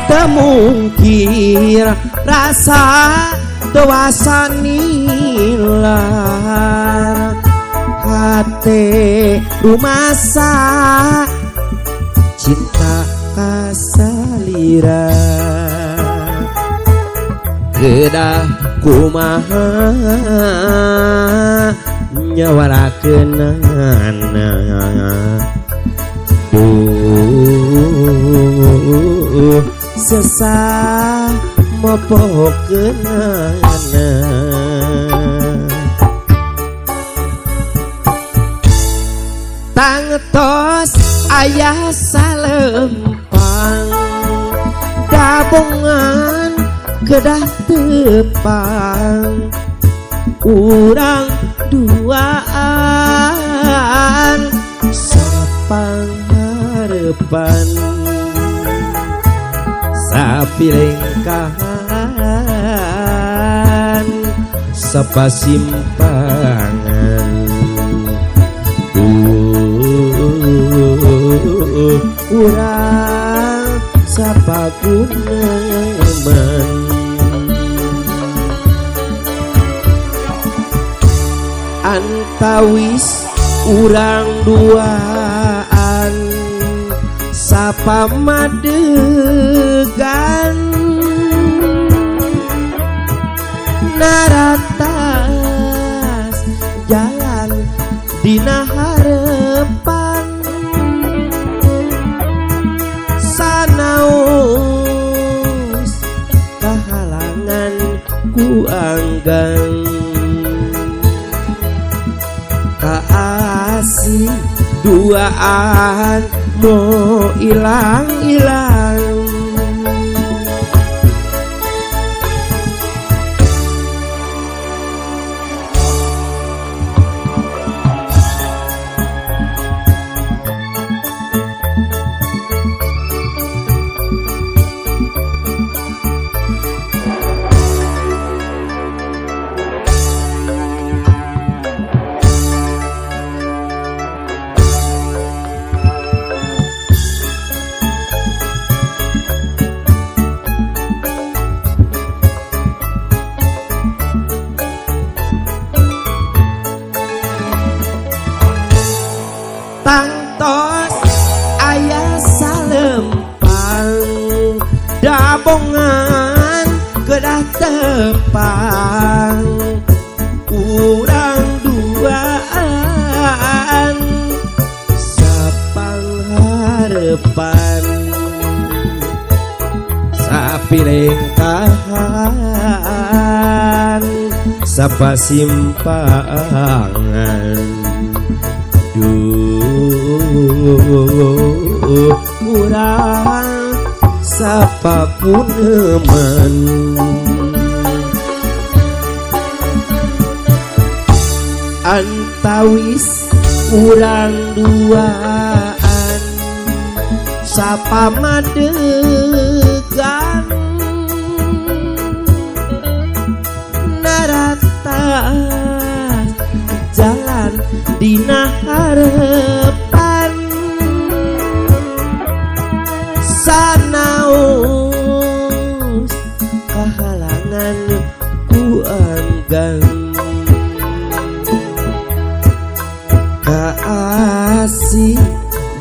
temungkir rasa dewasa nilar hati rumasa cinta kasalira kedah kumaha nyawarakeunana sesah mopokeunana tangtos ayah salempang dabongan kedah tepang urang duaan sapang harapan sapilengkahan sapasimpangan urang sapaguneman antawis urang duaan sapa madegan naratas jalan dina harepan sanaos kahalangan ku anggang kaasih duaan mau ilang-ilang tangtos ayah salempang dabongan kedah tepang urang duaan sapang harapan sapilengkahan sapasimpangan urang sapaguneman antawis urang duaan sapa madegan narata jalan dina harepan sanaos kahalangan ku anggang kaasih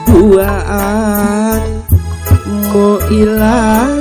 duaan mau ilang